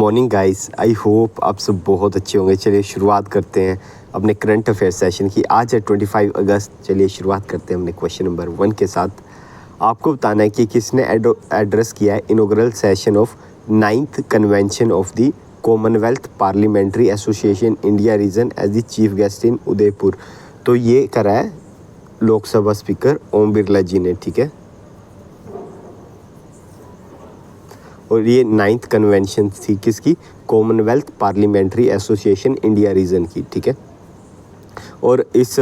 Morning guys, I hope आप सब बहुत अच्छे होंगे। चलिए शुरुआत करते हैं अपने करंट अफेयर सेशन की। आज है 25 अगस्त। चलिए शुरुआत करते हैं अपने क्वेश्चन नंबर 1 के साथ। आपको बताना है कि किसने एड्रेस किया है inaugural session of 9th convention of the commonwealth parliamentary association India region as the chief guest in Udaipur. तो ये करा है लोकसभा स्पीकर ओम बिरला जी ने, ठीक है। और ये 9th कन्वेंशन थी किसकी? Commonwealth parliamentary association India region की, ठीक है। और इस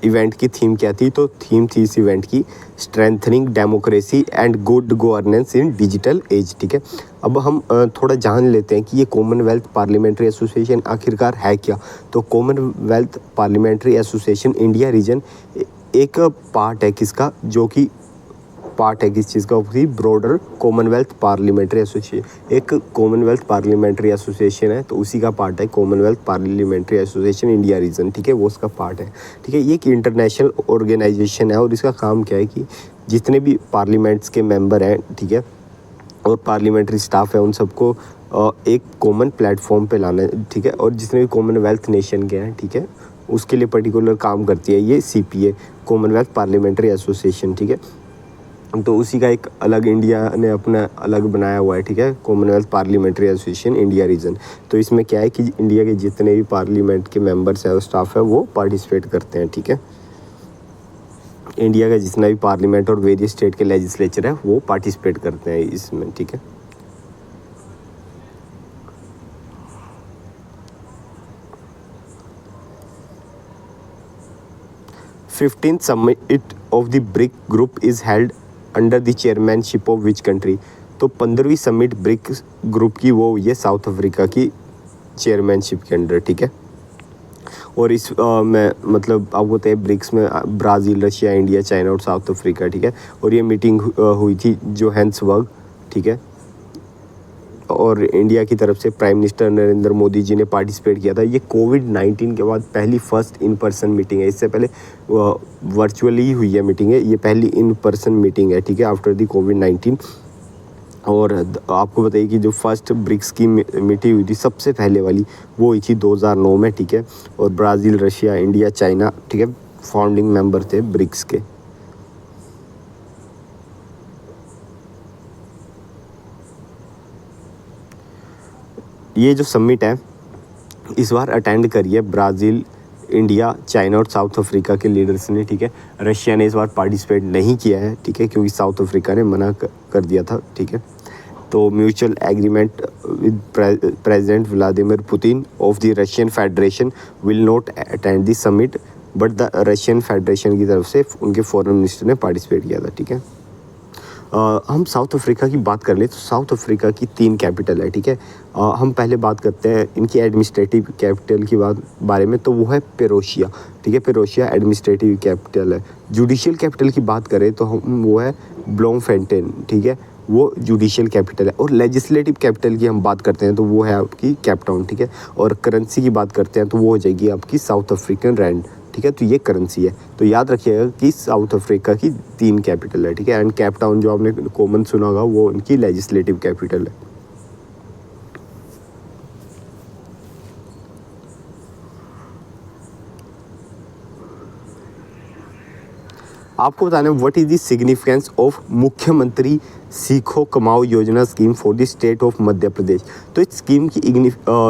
इवेंट की थीम क्या थी? तो थीम थी इस इवेंट की strengthening democracy and good governance in digital age, ठीक है। अब हम थोड़ा जान लेते हैं कि ये कॉमनवेल्थ पार्लियामेंट्री एसोसिएशन आखिरकार है क्या। तो Commonwealth parliamentary association India reason एक पार्ट है किसका, जो कि पार्ट है किस चीज़ का? Broader Commonwealth parliamentary association. एक कॉमनवेल्थ पार्लियामेंट्री एसोसिएशन है, तो उसी का पार्ट है Commonwealth parliamentary association India reason, ठीक है। वो उसका पार्ट है, ठीक है। ये एक इंटरनेशनल ऑर्गेनाइजेशन है और इसका काम क्या है कि जितने भी पार्लियामेंट्स के मेंबर हैं, ठीक है, और पार्लियामेंट्री स्टाफ है, उन सबको एक कॉमन प्लेटफॉर्म पे लाना है, ठीक है। और जितने भी कॉमनवेल्थ नेशन के हैं, ठीक है, उसके लिए पर्टिकुलर काम करती है ये CPA, कॉमनवेल्थ पार्लियामेंट्री एसोसिएशन, ठीक है। तो उसी का एक अलग इंडिया ने अपना अलग बनाया हुआ है, ठीक है, Commonwealth parliamentary association India reason. तो इसमें क्या है कि इंडिया के जितने भी पार्लियामेंट के मेंबर्स है और स्टाफ है वो पार्टिसिपेट करते हैं, ठीक है। इंडिया का जितना भी पार्लियामेंट और वेरियस स्टेट के लेजिस्लेचर है वो पार्टिसिपेट करते हैं इसमें, ठीक है। Fifteenth summit of the brick group is held under the chairmanship of which country. तो 15वीं समिट ब्रिक ग्रुप की वो हुई है साउथ अफ्रीका की चेयरमैनशिप के अंडर, ठीक है। और इस में मतलब आपको होते हैं ब्रिक्स में ब्राज़ील, रशिया, इंडिया, चाइना और साउथ अफ्रीका, ठीक है। और ये मीटिंग हुई थी जोहान्सबर्ग, ठीक है। और इंडिया की तरफ से प्राइम मिनिस्टर नरेंद्र मोदी जी ने पार्टिसिपेट किया था। ये कोविड-19 के बाद पहली फर्स्ट इन पर्सन मीटिंग है। इससे पहले वर्चुअली ही हुई है मीटिंग है, ये पहली इन पर्सन मीटिंग है, ठीक है, आफ्टर दी कोविड-19। और आपको बताइए कि जो फर्स्ट ब्रिक्स की मीटिंग हुई थी सबसे पहले वाली, वो हुई थी 2009 में, ठीक है। और ब्राज़ील, रशिया, इंडिया, चाइना, ठीक है, फाउंडिंग मेंबर थे ब्रिक्स के। ये जो समिट है इस बार अटेंड करी है ब्राज़ील, इंडिया, चाइना और साउथ अफ्रीका के लीडर्स ने, ठीक है। रशिया ने इस बार पार्टिसिपेट नहीं किया है, ठीक है, क्योंकि साउथ अफ्रीका ने मना कर दिया था, ठीक है। तो mutual agreement with president Vladimir Putin of the Russian federation will not attend the summit, but the Russian federation की तरफ से उनके फॉरेन मिनिस्टर ने पार्टिसिपेट किया था, ठीक है। हम साउथ अफ्रीका की बात कर लें तो साउथ अफ्रीका की 3 कैपिटल है, ठीक है। हम पहले बात करते हैं इनकी एडमिनिस्ट्रेटिव कैपिटल की बारे में, तो वो है पेरोशिया, ठीक है। पेरोशिया एडमिनिस्ट्रेटिव कैपिटल है। जुडिशियल कैपिटल की बात करें तो हम वो है ब्लोमफेंटेन, ठीक है, वो जुडिशियल कैपिटल है। और लेजिस्लेटिव कैपिटल की हम बात करते हैं तो वो है आपकी केप टाउन, ठीक है। और करेंसी की बात करते हैं तो वो हो जाएगी आपकी साउथ अफ्रीकन रैंड, ठीक है। तो ये करेंसी है। तो याद रखिएगा कि साउथ अफ्रीका की 3 कैपिटल है, ठीक है। एंड केप टाउन जो आपने कॉमन सुना होगा वो उनकी लेजिस्लेटिव कैपिटल है। आपको बताना है what is the significance of Mukhyamantri Seekho Kamao Yojana scheme for the state of Madhya Pradesh. तो इस स्कीम की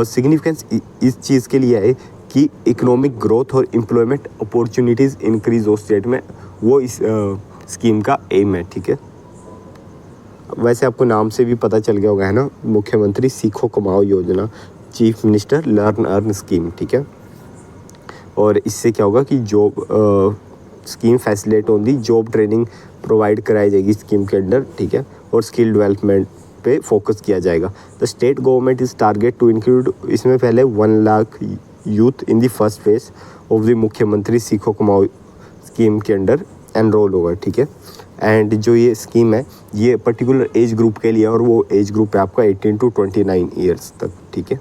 सिग्निफिकेंस इस चीज़ के लिए है कि इकोनॉमिक ग्रोथ और एम्प्लॉयमेंट अपॉर्चुनिटीज़ इंक्रीज हो स्टेट में, वो इस स्कीम का एम है, ठीक है। वैसे आपको नाम से भी पता चल गया होगा, है ना, मुख्यमंत्री सीखो कमाओ योजना, chief minister learn earn scheme, ठीक है। और इससे क्या होगा कि job scheme facilitate on the job training provide कराई जाएगी स्कीम के अंडर, ठीक है। और स्किल डेवलपमेंट पे फोकस किया जाएगा। The state government is target to include, इसमें पहले 1 lakh youth in the first phase of the Mukhyamantri Seekho कमाओ स्कीम के अंडर एनरोल होगा, ठीक है। एंड जो ये स्कीम है ये पर्टिकुलर एज ग्रुप के लिए, और वो एज ग्रुप है आपका 18 to 29 ईयर्स तक, ठीक है।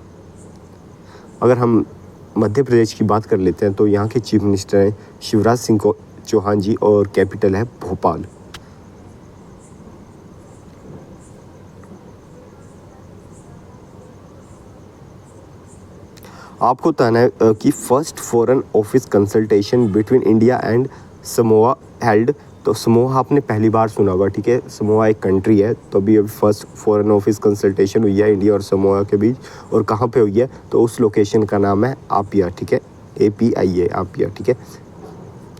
अगर हम मध्य प्रदेश की बात कर लेते हैं तो यहाँ के चीफ मिनिस्टर हैं शिवराज सिंह चौहान जी और कैपिटल है भोपाल। आपको बताना है कि first foreign office consultation between India and Samoa held. तो समोआ आपने पहली बार सुना होगा, ठीक है। समोआ एक कंट्री है, तो अभी फर्स्ट फॉरेन ऑफिस कंसल्टेशन हुई है इंडिया और समोआ के बीच। और कहाँ पे हुई है, तो उस लोकेशन का नाम है आपिया, ठीक है, APIA, आपिया, ठीक है।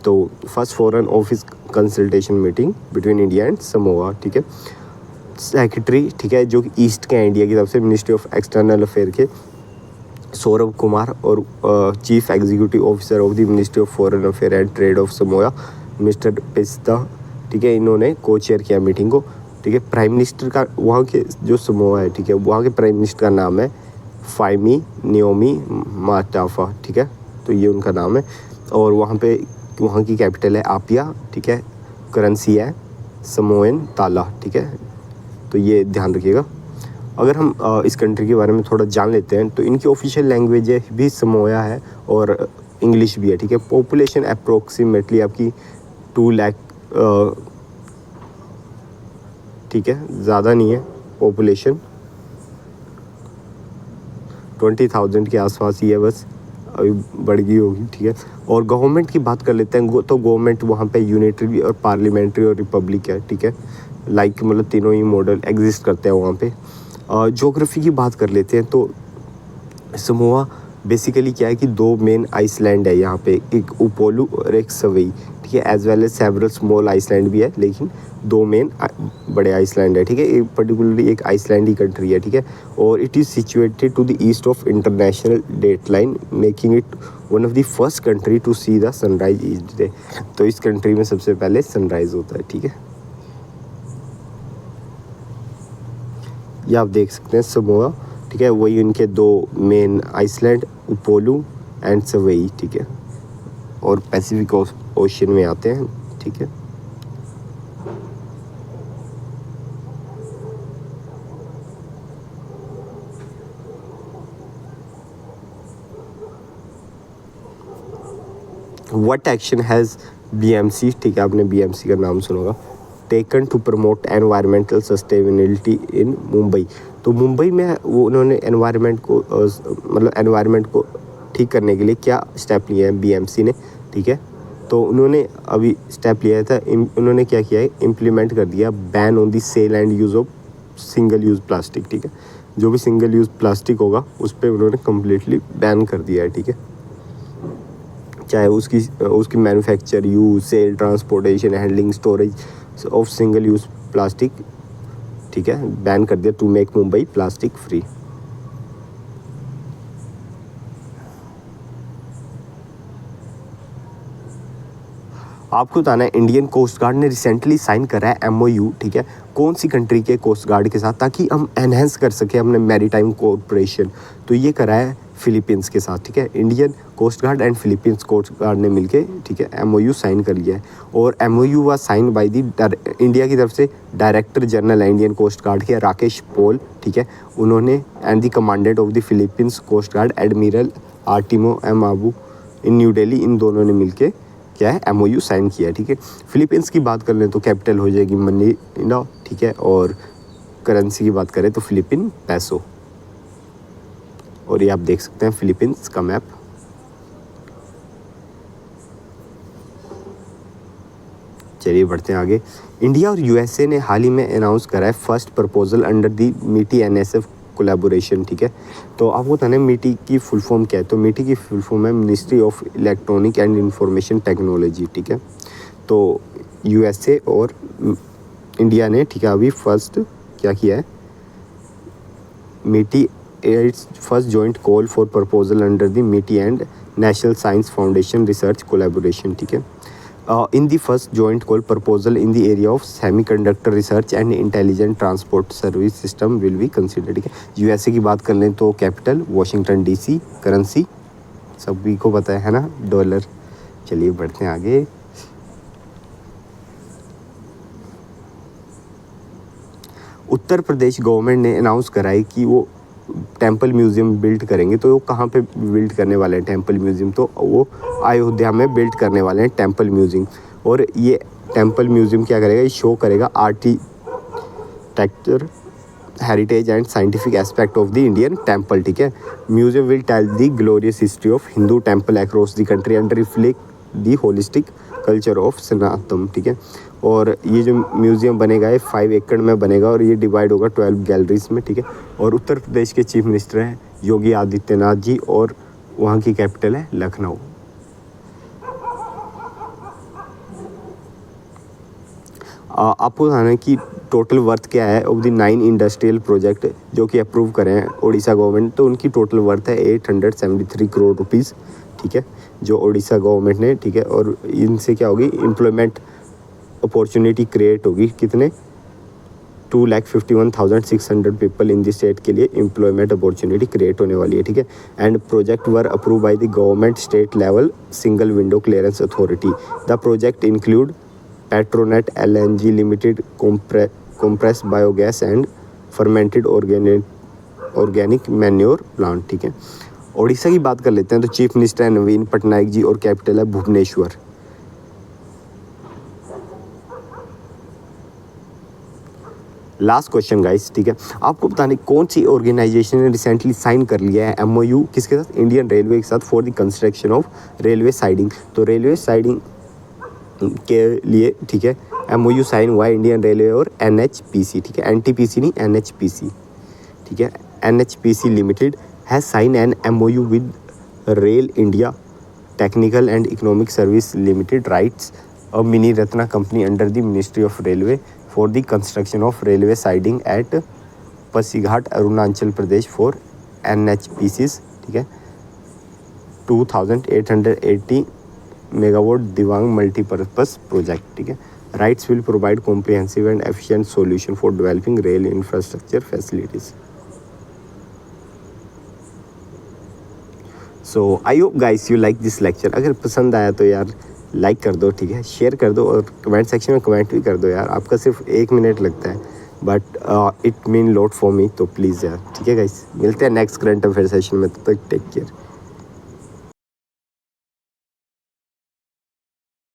तो first foreign office consultation meeting between India and Samoa, ठीक है। सेक्रेटरी, ठीक है, जो कि ईस्ट के इंडिया की तरफ से मिनिस्ट्री ऑफ एक्सटर्नल अफेयर के सौरभ कुमार, और chief executive officer of the Ministry of foreign affair and trade off Samoa mister पिस्ता, ठीक है, इन्होंने को चेयर किया मीटिंग को, ठीक है। प्राइम मिनिस्टर का वहाँ के जो समोआ है, ठीक है, वहाँ के प्राइम मिनिस्टर का नाम है फाइमी नियोमी माटाफा, ठीक है, तो ये उनका नाम है। और वहाँ की कैपिटल है आपिया, ठीक है। करेंसी है समोएन ताला, ठीक है, तो ये ध्यान रखिएगा। अगर हम इस कंट्री के बारे में थोड़ा जान लेते हैं, तो इनकी ऑफिशियल लैंग्वेज भी समोया है और इंग्लिश भी है, ठीक है। पॉपुलेशन अप्रोक्सीमेटली आपकी 2 लाख, ठीक है, ज़्यादा नहीं है पॉपुलेशन, 20,000 के आसपास ही है, बस अभी बढ़ गई होगी, ठीक है। और गवर्नमेंट की बात कर लेते हैं, तो गवर्नमेंट वहाँ पे यूनिटरी और पार्लियामेंट्री और रिपब्लिक है, ठीक है, लाइक मतलब तीनों ही मॉडल एग्जिस्ट करते हैं वहाँ पे। ज्योग्राफी की बात कर लेते हैं, तो समोआ बेसिकली क्या है कि 2 मेन आइसलैंड है यहाँ पे, एक उपोलू और एक सवई, ठीक है, as well as several small island भी है, लेकिन 2 मेन बड़े आइसलैंड है, ठीक है। एक पर्टिकुलरली एक आइसलैंड ही कंट्री है, ठीक है। और it is situated to the east of International Date Line, making it one of the first country to see the sunrise each day. तो इस कंट्री में सबसे पहले सनराइज होता है, ठीक है। ये आप देख सकते हैं समोआ, ठीक है, वही उनके 2 मेन आइसलैंड उपोलू एंड सवई, ठीक है, और पैसिफिक ओशन में आते हैं, ठीक है। व्हाट एक्शन हैज़ BMC, ठीक है, आपने BMC का नाम सुना होगा, taken to promote environmental sustainability in Mumbai. तो मुंबई में वो उन्होंने एनवायरनमेंट को ठीक करने के लिए क्या स्टेप लिए हैं BMC ने, ठीक है। तो उन्होंने अभी स्टेप लिया था, उन्होंने क्या किया है, इम्प्लीमेंट कर दिया ban on the sale and use of single use plastic, ठीक है। जो भी सिंगल यूज़ प्लास्टिक होगा उस पर उन्होंने कम्प्लीटली बैन कर दिया है, ठीक है। चाहे उसकी manufacture, use, sale, transportation, handling, storage of single use plastic, ठीक है, बैन कर दिया to make Mumbai plastic free. आपको बताना है इंडियन कोस्ट गार्ड ने रिसेंटली साइन करा है MOU, ठीक है, कौन सी कंट्री के कोस्ट गार्ड के साथ, ताकि हम एनहेंस कर सकें अपने मैरीटाइम कोऑपरेशन। तो ये करा है फिलीपींस के साथ, ठीक है। Indian coast guard and Philippines coast guard ने मिलके, ठीक है, MOU साइन कर लिया है। और MOU was sign by the India की तरफ से director general Indian coast guard के राकेश पॉल, ठीक है, उन्होंने, and the commandant of the Philippines coast guard admiral Artemio M Abu in New Delhi, इन दोनों ने मिलके क्या है MOU साइन किया है, ठीक है। फिलीपींस की बात कर लें तो कैपिटल हो जाएगी मनीला, ठीक है, और करेंसी की बात करें तो फिलीपीन पैसो। और ये आप देख सकते हैं फिलीपींस का मैप। चलिए बढ़ते हैं आगे। इंडिया और USA ने हाल ही में अनाउंस करा है फर्स्ट प्रपोजल अंडर दी मीटी NSF कोलैबोरेशन, ठीक है। तो आपको बताना है मीटी की फुल फॉर्म क्या है, तो मीटी की फुल फॉर्म है ministry of electronic and information technology, ठीक है। तो USA और इंडिया ने, ठीक है, अभी फर्स्ट क्या किया है, MeitY its first joint call for proposal under the MeitY and National Science Foundation research collaboration, ठीक है। In the first joint call proposal in the area of semiconductor research and intelligent transport service system will be considered, ठीक है। USA की बात कर लें तो capital Washington DC, currency सभी को पता है ना, डॉलर। चलिए बढ़ते हैं आगे। उत्तर प्रदेश गवर्नमेंट ने अनाउंस करा है कि वो टेम्पल म्यूज़ियम बिल्ड करेंगे। तो वो कहाँ पे बिल्ड करने वाले हैं टेम्पल म्यूज़ियम, तो वो अयोध्या में बिल्ड करने वाले हैं टेम्पल म्यूज़ियम। और ये टेम्पल म्यूज़ियम क्या करेगा, ये शो करेगा architecture heritage and scientific aspect of the Indian temple, ठीक है। Museum will tell the glorious history of Hindu temple across the country and reflect the holistic culture of Sanatan, ठीक है। और ये जो म्यूज़ियम बनेगा ये 5 एकड़ में बनेगा और ये डिवाइड होगा 12 गैलरीज में, ठीक है। और उत्तर प्रदेश के चीफ मिनिस्टर हैं योगी आदित्यनाथ जी और वहाँ की कैपिटल है लखनऊ। आपको बताना है कि टोटल वर्थ क्या है ऑफ द 9 इंडस्ट्रियल प्रोजेक्ट जो कि अप्रूव करें हैं उड़ीसा गवर्नमेंट, तो उनकी टोटल वर्थ है 873 करोड़ रुपीज़, ठीक है, जो उड़ीसा गवर्नमेंट ने, ठीक है। और इनसे क्या होगी, एम्प्लॉयमेंट अपॉर्चुनिटी क्रिएट होगी, कितने 2,51,600 पीपल इन द स्टेट के लिए एम्प्लॉयमेंट अपॉर्चुनिटी क्रिएट होने वाली है, ठीक है। And project were approve by the government state level single window clearance authority. The project include Petronet LNG limited, compressed biogas and fermented organic manure plant, ठीक है। उड़ीसा की बात कर लेते हैं तो चीफ मिनिस्टर है नवीन पटनायक जी और कैपिटल है भुवनेश्वर। लास्ट क्वेश्चन गाइस, ठीक है। आपको बताने कौन सी ऑर्गेनाइजेशन ने रिसेंटली साइन कर लिया है MOU किसके साथ, इंडियन रेलवे के साथ, for the construction of railway siding. तो रेलवे साइडिंग के लिए, ठीक है, MOU साइन हुआ है इंडियन रेलवे और NHPC, ठीक है, NTPC नहीं NHPC, ठीक है। NHPC Limited has sign an MOU with Rail India Technical and Economic Service Limited RITES a mini Ratna company under the Ministry of Railway for the construction of railway siding at Pasighat Arunachal Pradesh for NHPC's, ठीक है, 2880 megawatt Dibang multipurpose project, ठीक है। Rights will provide comprehensive and efficient solution for developing rail infrastructure facilities. So I hope guys you like this lecture. अगर पसंद आया तो यार like कर दो, ठीक है, शेयर कर दो और कमेंट सेक्शन में कमेंट भी कर दो यार। आपका सिर्फ 1 मिनट लगता है but it mean lot for me, तो प्लीज़ यार, ठीक है गाइस। मिलते हैं नेक्स्ट करंट अफेयर सेशन में, तब तक टेक केयर।